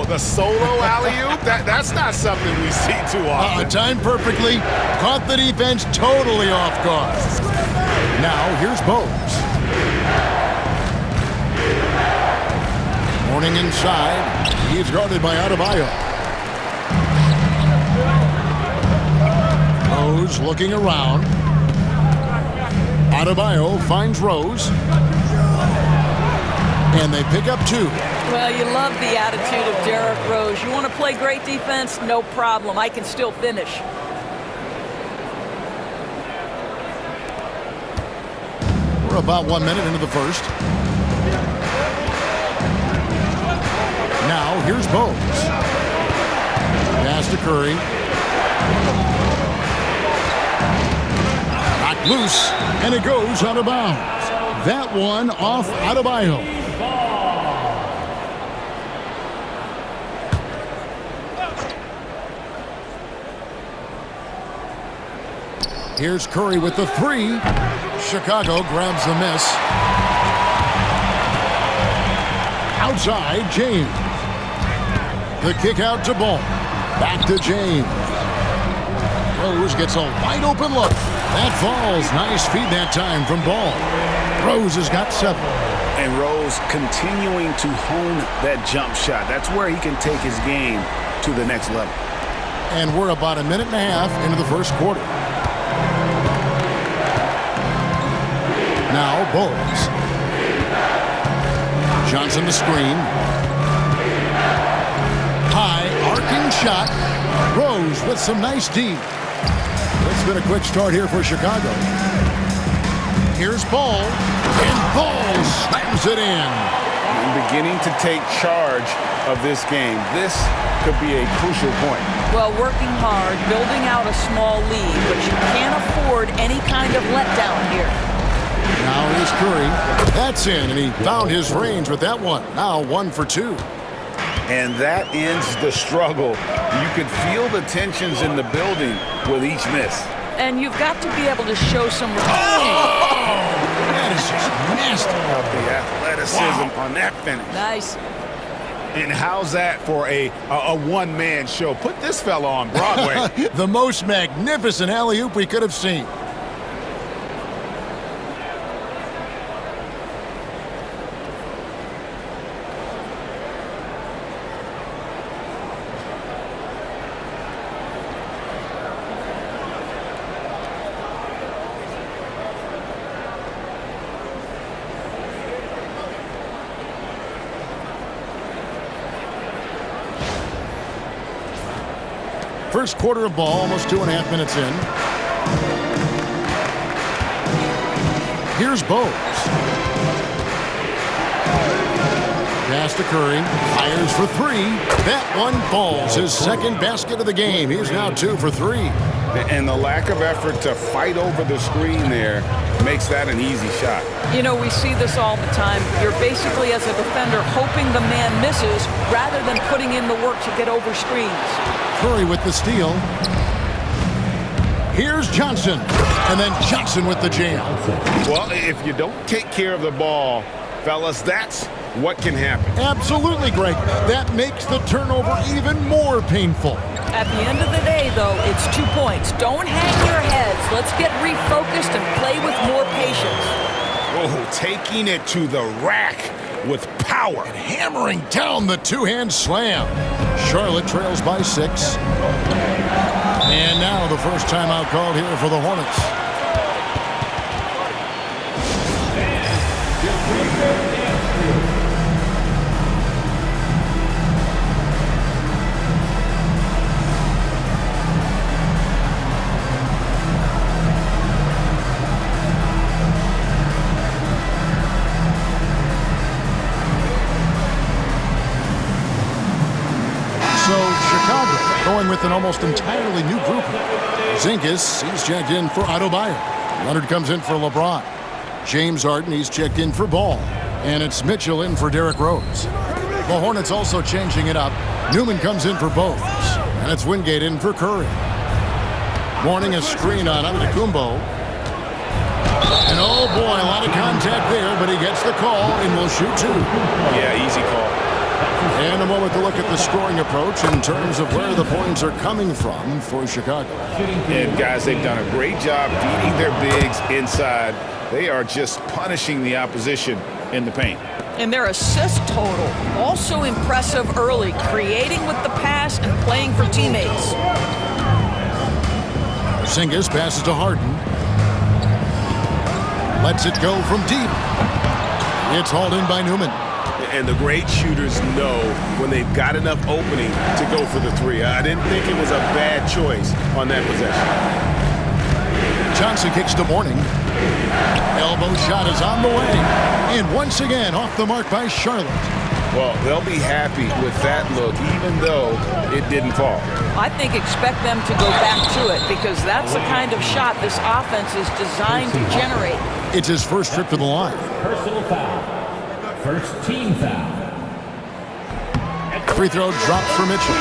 the solo alley-oop, that's not something we see too often. Timed perfectly, caught the defense totally off guard. Now here's Bowes. Morning inside, he's guarded by Adebayo. Rose looking around. Adebayo finds Rose. And they pick up 2. Well, you love the attitude of Derrick Rose. You want to play great defense? No problem. I can still finish. We're about 1 minute into the first. Now, here's Bowes. Pass to Curry. Knocked loose, and it goes out of bounds. That one off Adebayo. Here's Curry with the 3. Chicago grabs the miss. Outside, James. The kick out to Ball. Back to James. Rose gets a wide open look. That falls. Nice feed that time from Ball. Rose has got 7. And Rose continuing to hone that jump shot. That's where he can take his game to the next level. And we're about a minute and a half into the first quarter. Now Bowes. Johnson the screen. High arcing shot. Rose with some nice D. It's been a quick start here for Chicago. Here's Ball. And Ball slams it in. And beginning to take charge of this game. This could be a crucial point. Well, working hard, building out a small lead, but you can't afford any kind of letdown here. Now here's Curry. That's in, and he found his range with that one. Now 1 for 2. And that ends the struggle. You could feel the tensions in the building with each miss. And you've got to be able to show some... That is just nasty. The athleticism on that finish. Nice. And how's that for a one-man show? Put this fella on Broadway. The most magnificent alley-oop we could have seen. First quarter of ball, almost 2.5 minutes in. Here's Bowes. Pass to Curry. Fires for 3. That one falls. His second basket of the game. He's now 2 for 3. And the lack of effort to fight over the screen there makes that an easy shot. You know, we see this all the time. You're basically, as a defender, hoping the man misses rather than putting in the work to get over screens. Curry with the steal. Here's Johnson. And then Johnson with the jam. Well, if you don't take care of the ball, fellas, that's what can happen. Absolutely, Greg. That makes the turnover even more painful. At the end of the day, though, it's 2 points. Don't hang your heads. Let's get refocused and play with more patience. Oh, taking it to the rack with power. And hammering down the two-hand slam. Charlotte trails by 6. And now the first timeout called here for the Hornets. Going with an almost entirely new group. Zingas, he's checked in for Adebayo. Leonard comes in for LeBron. James Harden, he's checked in for Ball. And it's Mitchell in for Derrick Rose. The Hornets also changing it up. Newman comes in for Bowes. And it's Wingate in for Curry. Morning a screen on Antetokounmpo. And oh boy, a lot of contact there, but he gets the call and will shoot 2. Yeah, easy call. And a moment to look at the scoring approach in terms of where the points are coming from for Chicago. And guys, they've done a great job feeding their bigs inside. They are just punishing the opposition in the paint. And their assist total, also impressive early, creating with the pass and playing for teammates. Zingis passes to Harden. Lets it go from deep. It's hauled in by Newman. And the great shooters know when they've got enough opening to go for the three. I didn't think it was a bad choice on that possession. Johnson kicks to Mourning. Elbow shot is on the way. And once again, off the mark by Charlotte. Well, they'll be happy with that look, even though it didn't fall. I think expect them to go back to it because that's the kind of shot this offense is designed to generate. It's his first trip to the line. Personal foul. First team foul. Free throw dropped for Mitchell.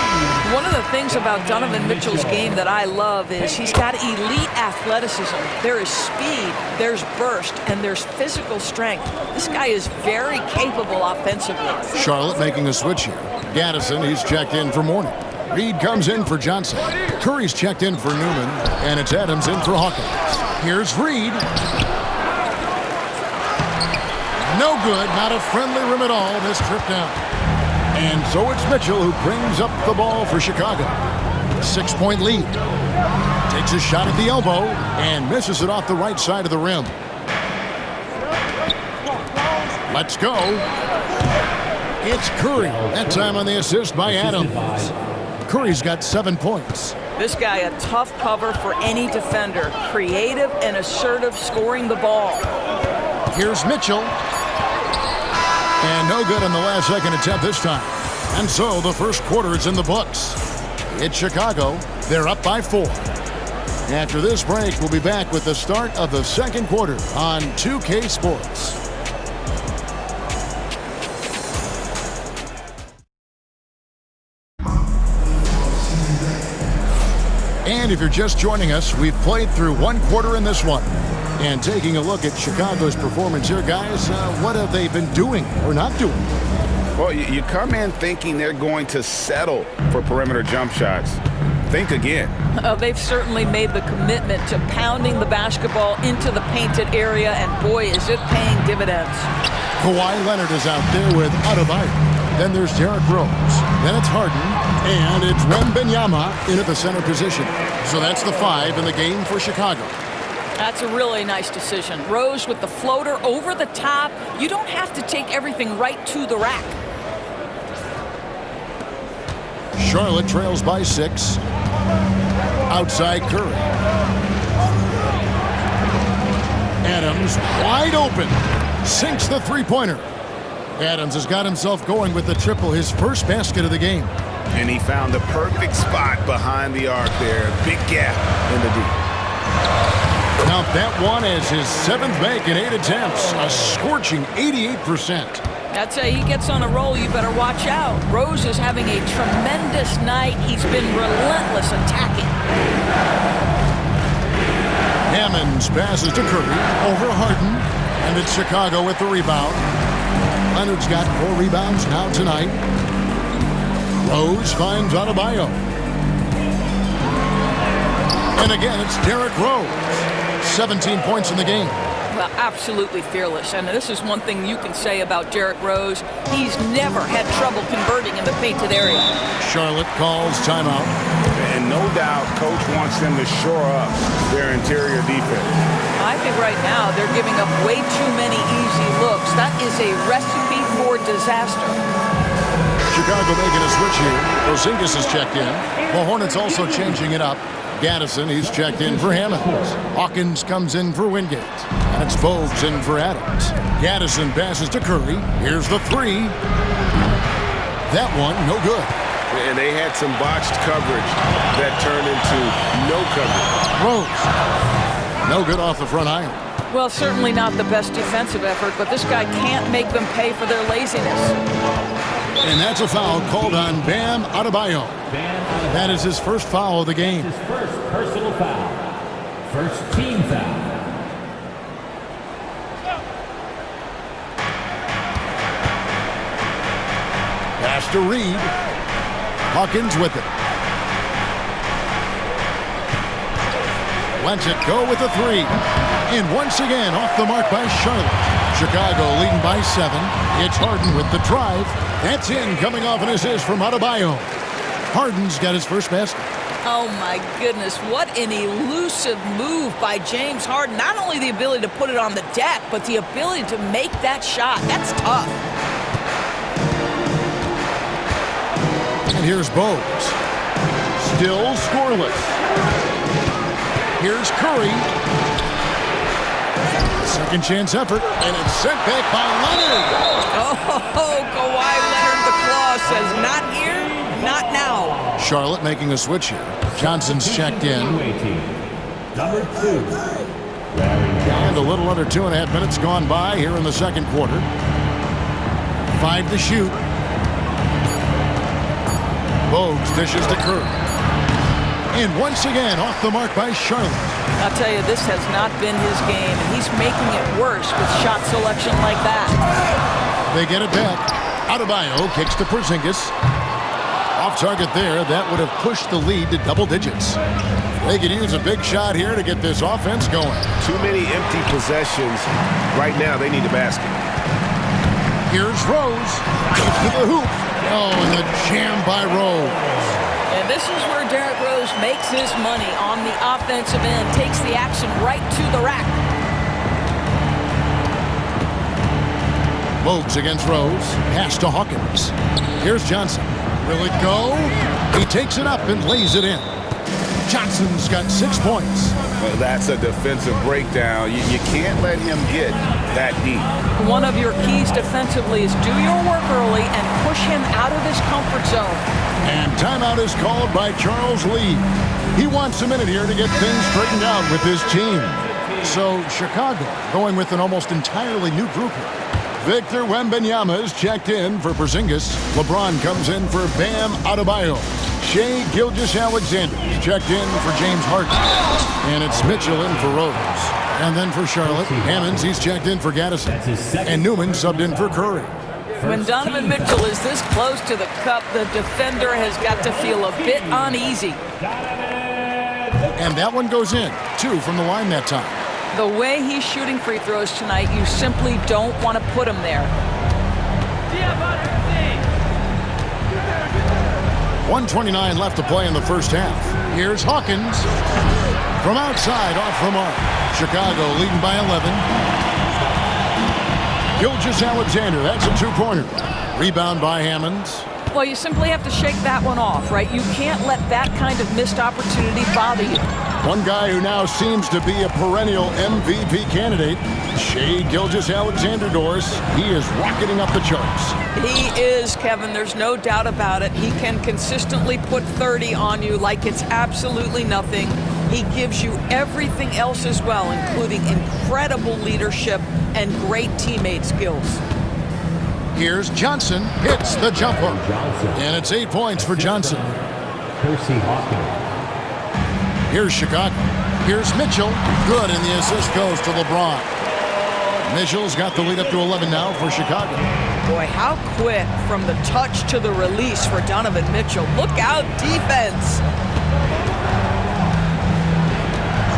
One of the things about Donovan Mitchell's game that I love is he's got elite athleticism. There is speed, there's burst, and there's physical strength. This guy is very capable offensively. Charlotte making a switch here. Gaddison, he's checked in for Mourning. Reed comes in for Johnson. Curry's checked in for Newman, and it's Adams in for Hawkins. Here's Reed. No good, not a friendly rim at all this trip down. And so it's Mitchell who brings up the ball for Chicago. 6-point lead. Takes a shot at the elbow and misses it off the right side of the rim. Let's go. It's Curry. That time on the assist by Adams. Curry's got 7 points. This guy a tough cover for any defender. Creative and assertive scoring the ball. Here's Mitchell. And no good on the last second attempt this time. And so the first quarter is in the books. It's Chicago. They're up by 4. After this break, we'll be back with the start of the second quarter on 2K Sports. And if you're just joining us, we've played through one quarter in this one. And taking a look at Chicago's performance here, guys, what have they been doing or not doing? Well, you come in thinking they're going to settle for perimeter jump shots. Think again. They've certainly made the commitment to pounding the basketball into the painted area, and boy, is it paying dividends. Kawhi Leonard is out there with Adebayo. Then there's Derrick Rose. Then it's Harden. And it's Wembanyama in at the center position. So that's the 5 in the game for Chicago. That's a really nice decision. Rose with the floater over the top. You don't have to take everything right to the rack. Charlotte trails by 6. Outside Curry. Adams wide open. Sinks the three-pointer. Adams has got himself going with the triple, his first basket of the game. And he found the perfect spot behind the arc there. Big gap in the deep. Count that one as his 7th make in 8 attempts. A scorching 88%. That's he gets on a roll, you better watch out. Rose is having a tremendous night. He's been relentless attacking. Hammonds passes to Curry over Harden. And it's Chicago with the rebound. Leonard's got 4 rebounds now tonight. Rose finds Adebayo. And again, it's Derrick Rose. 17 points in the game. Well, absolutely fearless. And this is one thing you can say about Derrick Rose. He's never had trouble converting in the painted area. Charlotte calls timeout. And no doubt, Coach wants them to shore up their interior defense. I think right now they're giving up way too many easy looks. That is a recipe for disaster. Chicago making a switch here. Porzingis is checked in. The Hornets also changing it up. Gaddison, he's checked in for Hammonds. Hawkins comes in for Wingate. And it's Bogues in for Adams. Gaddison passes to Curry. Here's the 3. That one, no good. And they had some botched coverage that turned into no coverage. Rose. No good off the front iron. Well, certainly not the best defensive effort, but this guy can't make them pay for their laziness. And that's a foul called on Bam Adebayo. That is his first foul of the game. His first personal foul. First team foul. Pass to Reed. Hawkins with it. Lets it go with a three. And once again, off the mark by Charlotte. Chicago leading by 7. It's Harden with the drive. That's in, coming off an assist from Adebayo. Harden's got his first basket. Oh my goodness, what an elusive move by James Harden. Not only the ability to put it on the deck, but the ability to make that shot. That's tough. And here's Bogues. Still scoreless. Here's Curry. Second chance effort, and it's sent back by Leonard. Oh, Kawhi Leonard, the claw says, not here, not now. Charlotte making a switch here. Johnson's checked in. Number 2. And a little under 2.5 minutes gone by here in the second quarter. 5 to shoot. Bogues dishes to Curry. And once again, off the mark by Charlotte. I'll tell you, this has not been his game, and he's making it worse with shot selection like that. They get it back. Adebayo kicks to Porzingis. Off target there. That would have pushed the lead to double digits. They could use a big shot here to get this offense going. Too many empty possessions. Right now, they need a basket. Here's Rose. Gets to the hoop. Oh, and the jam by Rose. And this is where Derrick Rose makes his money on the offensive end. Takes the action right to the rack. Bogues against Rose. Pass to Hawkins. Here's Johnson. Will it go? He takes it up and lays it in. Johnson's got 6 points. Well, that's a defensive breakdown. You can't let him get that deep. One of your keys defensively is do your work early and push him out of his comfort zone. And timeout is called by Charles Lee. He wants a minute here to get things straightened out with his team. So Chicago going with an almost entirely new group here. Victor Wembanyama is checked in for Porzingis. LeBron comes in for Bam Adebayo. Shai Gilgeous-Alexander checked in for James Harden. And it's Mitchell in for Rose. And then for Charlotte, Hammonds, he's checked in for Gaddison. And Newman subbed in for Curry. When Donovan Mitchell is this close to the cup, the defender has got to feel a bit uneasy. And that one goes in. 2 from the line that time. The way he's shooting free throws tonight, you simply don't want to put him there. 1:29 left to play in the first half. Here's Hawkins. From outside, off the mark. Chicago leading by 11. Gilgeous-Alexander, that's a 2-pointer. Rebound by Hammonds. Well, you simply have to shake that one off, right? You can't let that kind of missed opportunity bother you. One guy who now seems to be a perennial MVP candidate, Shai Gilgeous-Alexander, Doris. He is rocketing up the charts. He is, Kevin. There's no doubt about it. He can consistently put 30 on you like it's absolutely nothing. He gives you everything else as well, including incredible leadership and great teammate skills. Here's Johnson, hits the jumper. And it's 8 points for Johnson. Percy Hawkins. Here's Chicago. Here's Mitchell. Good, and the assist goes to LeBron. Mitchell's got the lead up to 11 now for Chicago. Boy, how quick from the touch to the release for Donovan Mitchell. Look out, defense.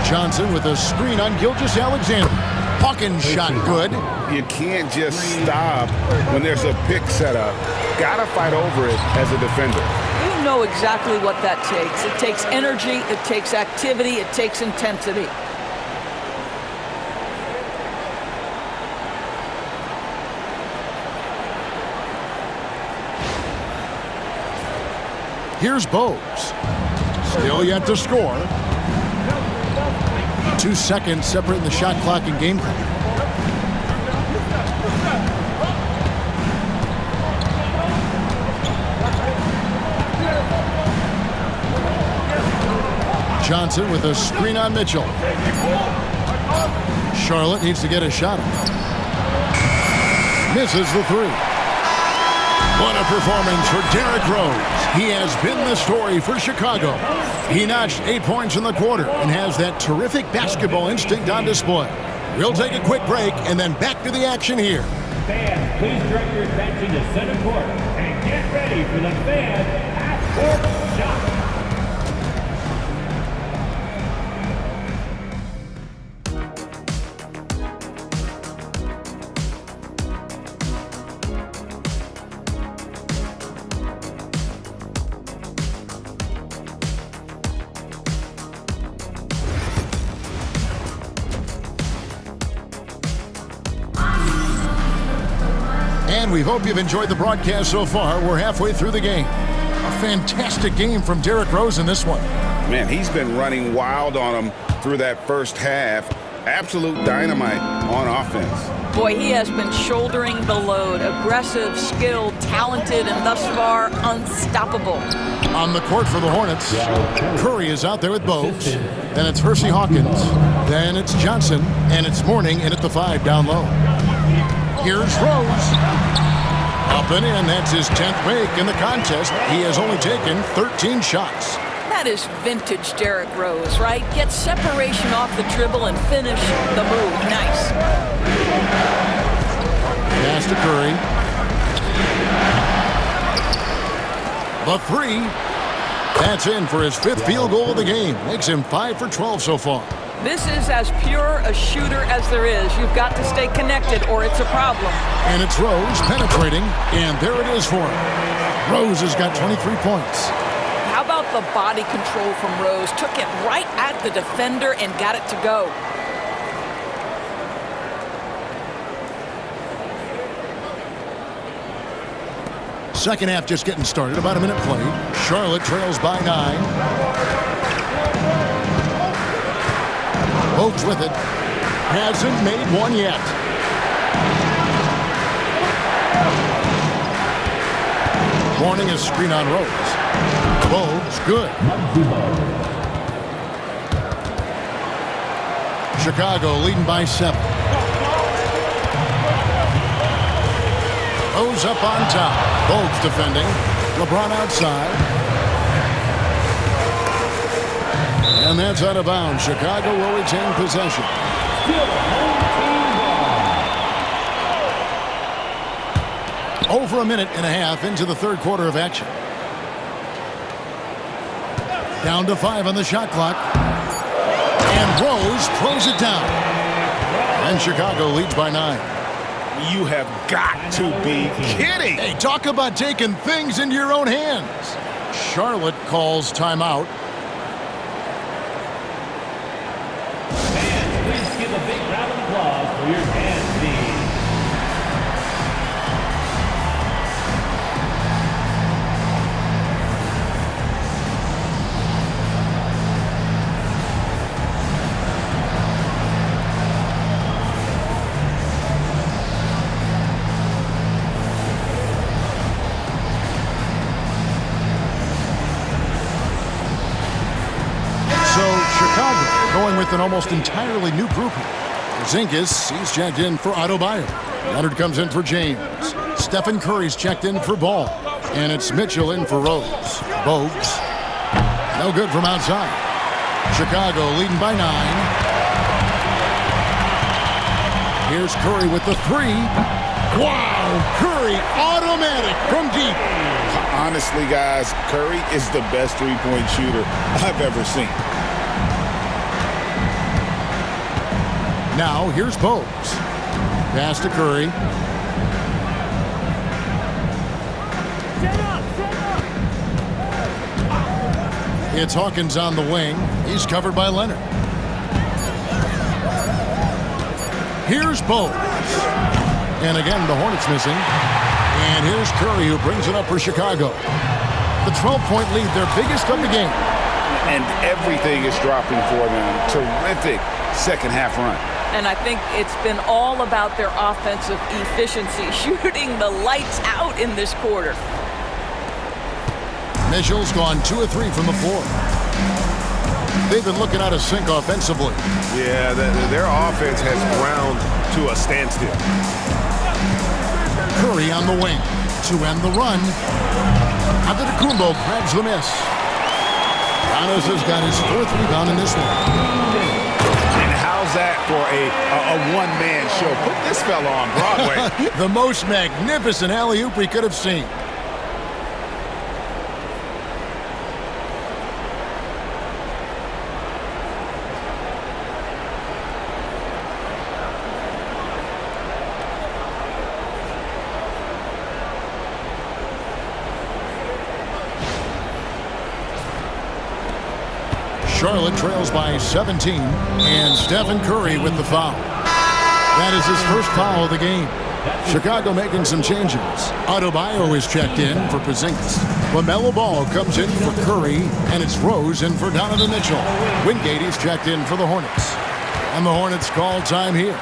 Johnson with a screen on Gilgeous-Alexander. Hawkins shot good. You can't just stop when there's a pick set up. Gotta fight over it as a defender. You know exactly what that takes. It takes energy, it takes activity, it takes intensity. Here's Bogues. Still yet to score. 2 seconds separating the shot clock and game clock. Johnson with a screen on Mitchell. Charlotte needs to get a shot. Misses the 3. What a performance for Derrick Rose. He has been the story for Chicago. He notched 8 points in the quarter and has that terrific basketball instinct on display. We'll take a quick break and then back to the action here. Fans, please direct your attention to center court and get ready ready for the fan half-court shot. And we hope you've enjoyed the broadcast so far. We're halfway through the game. A fantastic game from Derrick Rose in this one. Man, he's been running wild on him through that first half. Absolute dynamite on offense. Boy, he has been shouldering the load. Aggressive, skilled, talented, and thus far unstoppable. On the court for the Hornets, Curry is out there with Bogues. Then it's Hersey Hawkins. Then it's Johnson. And it's Mourning in at the 5 down low. Here's Rose. Up and in. That's his 10th make in the contest. He has only taken 13 shots. That is vintage Derrick Rose, right? Get separation off the dribble and finish the move. Nice. Pass to Curry. The 3. That's in for his 5th field goal of the game. Makes him 5 for 12 so far. This is as pure a shooter as there is. You've got to stay connected or it's a problem. And it's Rose penetrating, and there it is for him. Rose has got 23 points. How about the body control from Rose? Took it right at the defender and got it to go. Second half just getting started. About a minute played. Charlotte trails by 9. Bogues with it. Hasn't made one yet. Mourning a screen on Rose. Bogues, good. Chicago leading by 7. Rose up on top. Bogues defending. LeBron outside. And that's out of bounds. Chicago will retain possession. Over a minute and a half into the third quarter of action. Down to 5 on the shot clock. And Rose throws it down. And Chicago leads by 9. You have got to be kidding. Hey, talk about taking things into your own hands. Charlotte calls timeout. Please give a big round of applause for your dance team. Going with an almost entirely new group here. Zingis, he's checked in for Adebayo. Leonard comes in for James. Stephen Curry's checked in for Ball. And it's Mitchell in for Rose. Bogues. No good from outside. Chicago leading by 9. Here's Curry with the 3. Wow! Curry automatic from deep. Honestly, guys, Curry is the best three-point shooter I've ever seen. Now, here's Bogues. Pass to Curry. It's Hawkins on the wing. He's covered by Leonard. Here's Bogues. And again, the Hornets missing. And here's Curry, who brings it up for Chicago. The 12-point lead, their biggest of the game. And everything is dropping for them. Terrific second half run. And I think it's been all about their offensive efficiency, shooting the lights out in this quarter. Mitchell's gone 2 of 3 from the floor. They've been looking out of sync offensively. Yeah, their offense has ground to a standstill. Curry on the wing to end the run. Antetokounmpo grabs the miss. Giannis has got his 4th rebound in this one. How's that for a one-man show? Put this fella on Broadway. The most magnificent alley-oop we could have seen. Charlotte trails by 17, and Stephen Curry with the foul. That is his first foul of the game. Chicago making some changes. Adebayo is checked in for Porzingis. LaMelo Ball comes in for Curry, and it's Rose in for Donovan Mitchell. Wingate is checked in for the Hornets. And the Hornets call time here.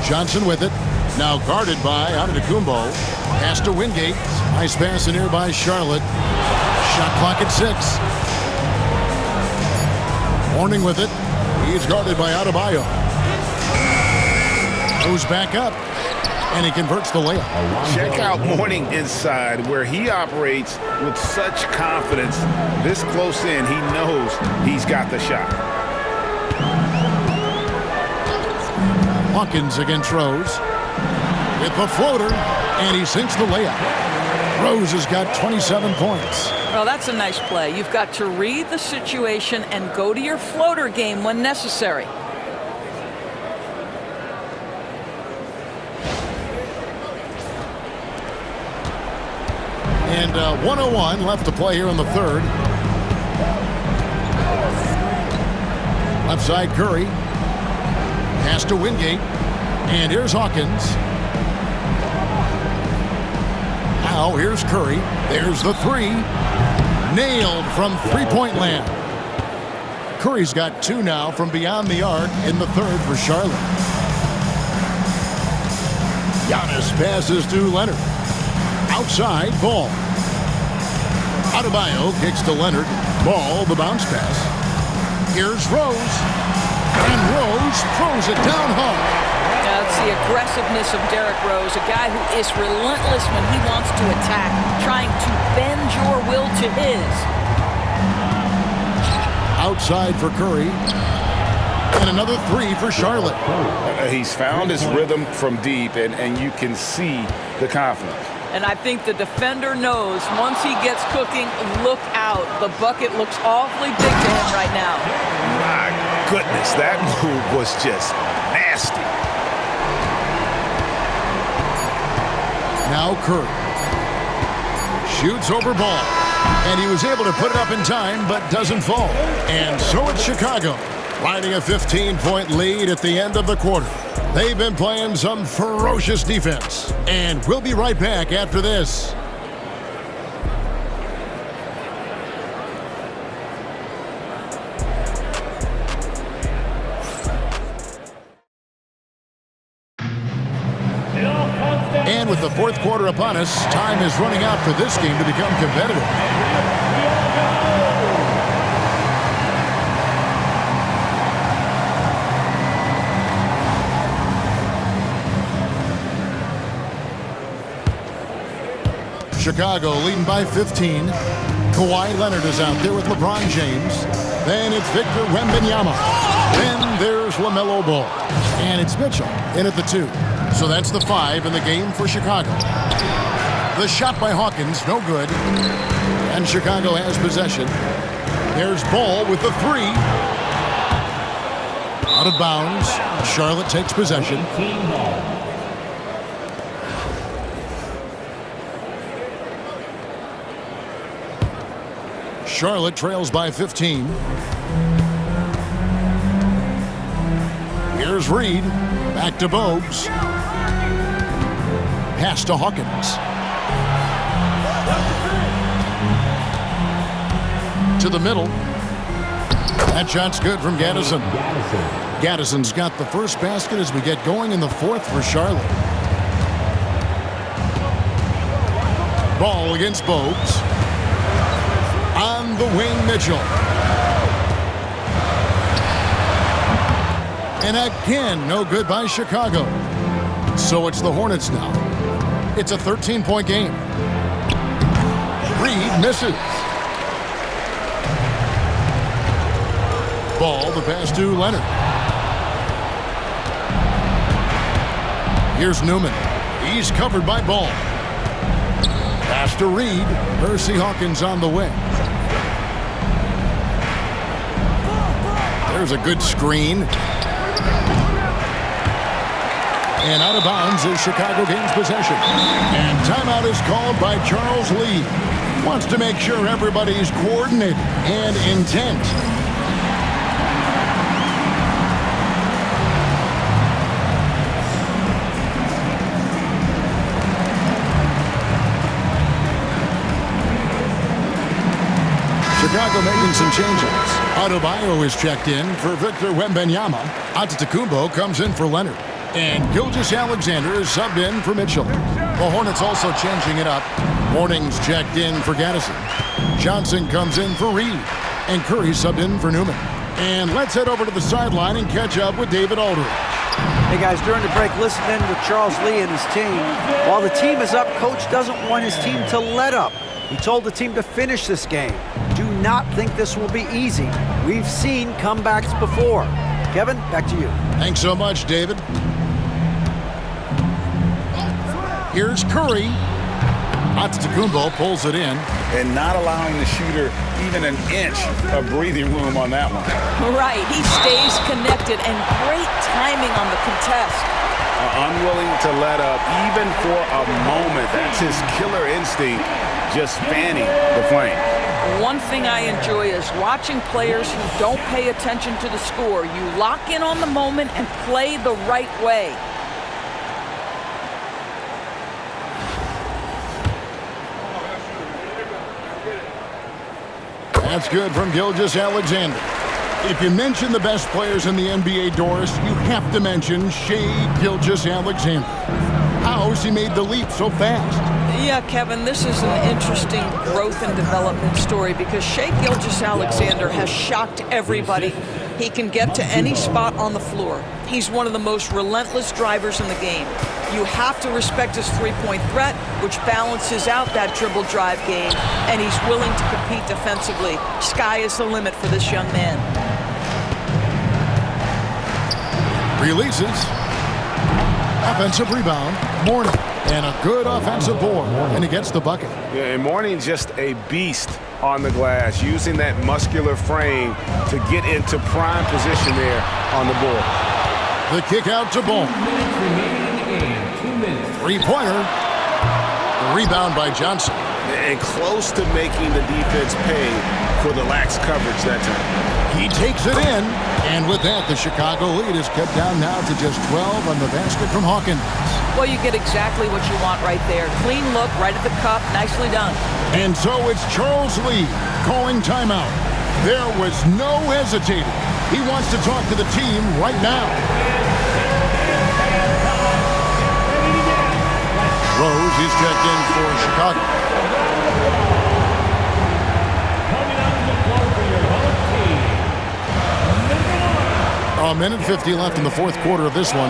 Johnson with it. Now guarded by Antetokounmpo. Pass to Wingate. Nice pass in here by Charlotte. Shot clock at 6. Horning with it. He's guarded by Adebayo. Goes back up. And he converts the layup. Check out Mourning inside, where he operates with such confidence. This close in, he knows he's got the shot. Hawkins against Rose. With the floater, and he sinks the layup. Rose has got 27 points. Well, that's a nice play. You've got to read the situation and go to your floater game when necessary. And 1:01 left to play here in the third. Left side Curry. Pass to Wingate. And here's Hawkins. Now here's Curry. There's the three. Nailed from three-point land. Curry's got 2 now from beyond the arc in the third for Charlotte. Giannis passes to Leonard. Outside, Ball. Adebayo kicks to Leonard. Ball, the bounce pass. Here's Rose. And Rose throws it down hard. That's the aggressiveness of Derrick Rose, a guy who is relentless when he wants to attack, trying to bend your will to his. Outside for Curry. And another 3 for Charlotte. He's found his rhythm from deep, and you can see the confidence. And I think the defender knows once he gets cooking, look out. The bucket looks awfully big to him right now. My goodness, that move was just nasty. Now Curry. Shoots over Ball. And he was able to put it up in time, but doesn't fall. And so it's Chicago, riding a 15-point lead at the end of the quarter. They've been playing some ferocious defense. And we'll be right back after this. And with the fourth quarter upon us, time is running out for this game to become competitive. Chicago leading by 15. Kawhi Leonard is out there with LeBron James. Then it's Victor Wembanyama. Then there's LaMelo Ball. And it's Mitchell in at the 2. So that's the 5 in the game for Chicago. The shot by Hawkins, no good. And Chicago has possession. There's Ball with the 3. Out of bounds. Charlotte takes possession. Charlotte trails by 15. Here's Reed. Back to Bogues. Pass to Hawkins. To the middle. That shot's good from Gaddison. Gaddison's got the first basket as we get going in the fourth for Charlotte. Ball against Bogues. On the wing, Mitchell. And again, no good by Chicago. So it's the Hornets now. It's a 13-point game. Reed misses. Ball, the pass to Leonard. Here's Newman. He's covered by Ball. Pass to Reed. Percy Hawkins on the wing. There's a good screen. And out of bounds as Chicago gains possession. And timeout is called by Charles Lee. Wants to make sure everybody's coordinated and intent. Chicago making some changes. Adebayo is checked in for Victor Wembanyama. Antetokounmpo comes in for Leonard. And Gilgeous-Alexander is subbed in for Mitchell. The Hornets also changing it up. Morning's checked in for Gaddison. Johnson comes in for Reed. And Curry subbed in for Newman. And let's head over to the sideline and catch up with David Aldridge. Hey guys, during the break, listen in with Charles Lee and his team. While the team is up, coach doesn't want his team to let up. He told the team to finish this game. Do not think this will be easy. We've seen comebacks before. Kevin, back to you. Thanks so much, David. Here's Curry. Antetokounmpo pulls it in. And not allowing the shooter even an inch of breathing room on that one. Right, he stays connected and great timing on the contest. Unwilling to let up even for a moment. That's his killer instinct, just fanning the flame. One thing I enjoy is watching players who don't pay attention to the score. You lock in on the moment and play the right way. That's good from Gilgeous-Alexander. If you mention the best players in the NBA, Doris, you have to mention Shai Gilgeous-Alexander. How has he made the leap so fast? Yeah, Kevin, this is an interesting growth and development story because Shai Gilgeous-Alexander has shocked everybody. He can get to any spot on the floor. He's one of the most relentless drivers in the game. You have to respect his three-point threat, which balances out that dribble drive game, and he's willing to compete defensively. Sky is the limit for this young man. Releases. Offensive rebound. Mourning. And a good offensive board. And he gets the bucket. Yeah, and Mourning's just a beast on the glass, using that muscular frame to get into prime position there on the board. The kick out to Ball. Three-pointer. The rebound by Johnson. And close to making the defense pay for the lax coverage that time. He takes it in. And with that, the Chicago lead is kept down now to just 12 on the basket from Hawkins. Well, you get exactly what you want right there. Clean look, right at the cup, nicely done. And so it's Charles Lee calling timeout. There was no hesitating. He wants to talk to the team right now. Rose is checked in for Chicago. Coming out to the floor for your home team. A minute 50 left in the fourth quarter of this one.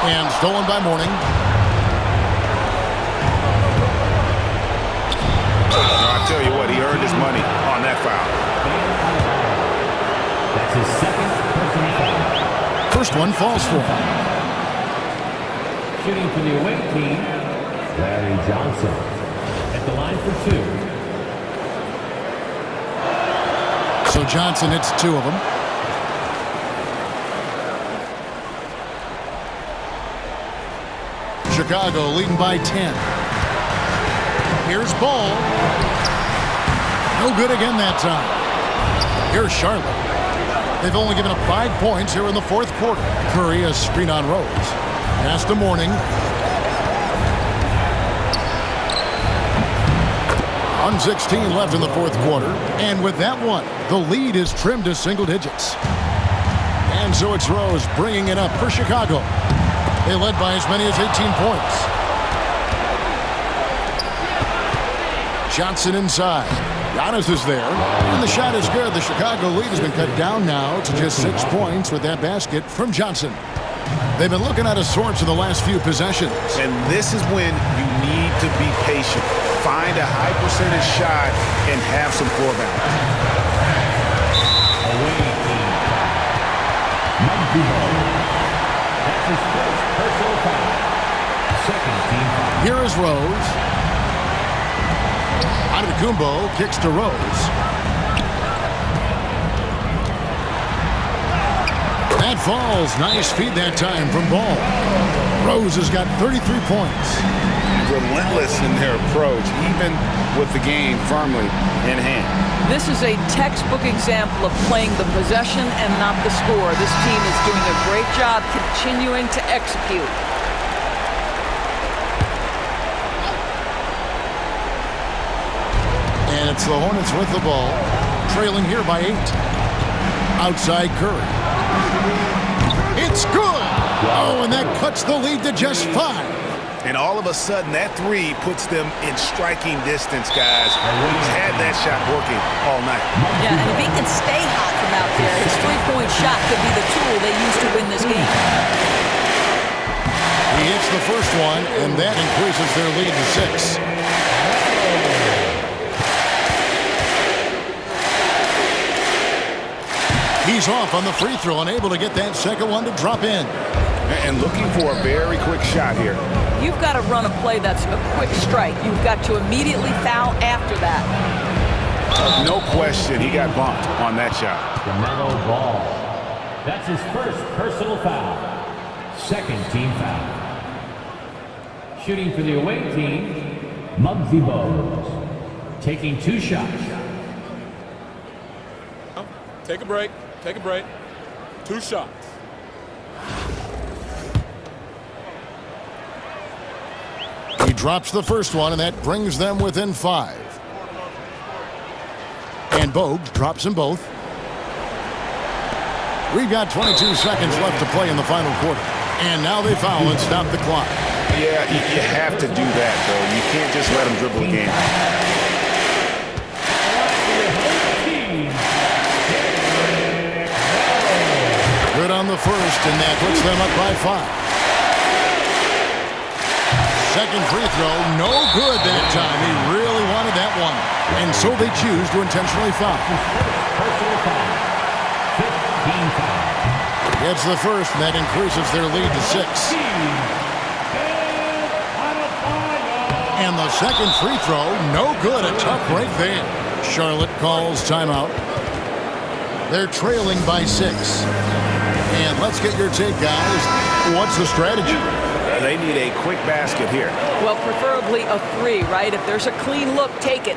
And stolen by Mourning. I'll tell you what, he earned his money on that foul. That's his second personal foul. First one falls for him. Shooting for the away team, Larry Johnson. At the line for two. So Johnson hits two of them. Chicago leading by 10. Here's Ball. No good again that time. Here's Charlotte. They've only given up 5 points here in the fourth quarter. Curry a screen on Rose. Pass to Mourning. 1:16 left in the fourth quarter. And with that one, the lead is trimmed to single digits. And so it's Rose bringing it up for Chicago. They led by as many as 18 points. Johnson inside. Giannis is there. And the shot is good. The Chicago lead has been cut down now to just 6 points with that basket from Johnson. They've been looking out of sorts in the last few possessions. And this is when you need to be patient. Find a high percentage shot and have some floor balance. Away team. foul. Second team foul. Here is Rose. Antetokounmpo kicks to Rose. That falls. Nice feed that time from Ball. Rose has got 33 points. Relentless in their approach, even with the game firmly in hand. This is a textbook example of playing the possession and not the score. This team is doing a great job continuing to execute. And it's the Hornets with the ball, trailing here by 8. Outside Curry. It's good! Oh, and that cuts the lead to just 5. And all of a sudden, that three puts them in striking distance, guys. He's had that shot working all night. Yeah, and if he can stay hot from out there, his three-point shot could be the tool they use to win this game. He hits the first one, and that increases their lead to 6. He's off on the free throw, unable to get that second one to drop in. And looking for a very quick shot here. You've got to run a play that's a quick strike. You've got to immediately foul after that. No question, he got bumped on that shot. LaMelo Ball. That's his first personal foul. Second team foul. Shooting for the away team, Muggsy Bogues. Taking 2 shots. Take a break. Take a break. 2 shots. He drops the first one, and that brings them within 5. And Bogues drops them both. We've got 22 seconds left to play in the final quarter. And now they foul and stop the clock. Yeah, you have to do that, though. You can't just let him dribble the game. Good on the first, and that puts them up by 5. Second free throw, no good that time. He really wanted that one. And so they choose to intentionally foul. Personal foul. 15 foul. It's the first, and that increases their lead to 6. And the second free throw, no good. A tough break there. Charlotte calls timeout. They're trailing by 6. And let's get your take, guys. What's the strategy? They need a quick basket here. Well, preferably a 3, right? If there's a clean look, take it.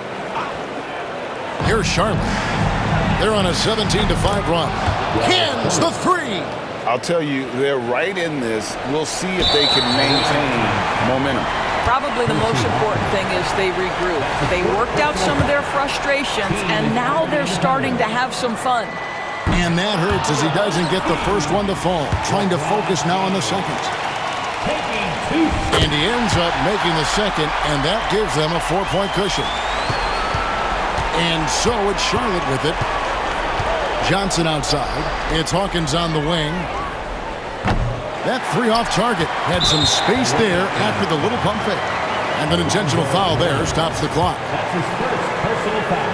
Here's Charlotte. They're on a 17-5 run. Hins the 3. I'll tell you, they're right in this. We'll see if they can maintain momentum. Probably the most important thing is they regroup. They worked out some of their frustrations, and now they're starting to have some fun. And that hurts as he doesn't get the first one to fall. Trying to focus now on the second. And he ends up making the second, and that gives them a 4-point cushion. And so it's Charlotte with it. Johnson outside. It's Hawkins on the wing. That 3 off target. Had some space there after the little pump fake. And an intentional foul there stops the clock. That's his first personal foul.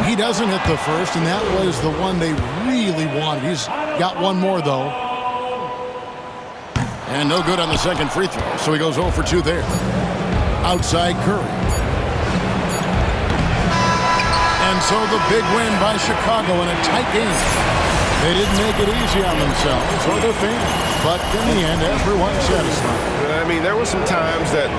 He doesn't hit the first, and that was the one they really wanted. He's got one more, though. And no good on the second free throw, so he goes 0 for 2 there. Outside Curry. And so the big win by Chicago in a tight game. They didn't make it easy on themselves or their fans, but in the end, everyone's satisfied. I mean, there were some times that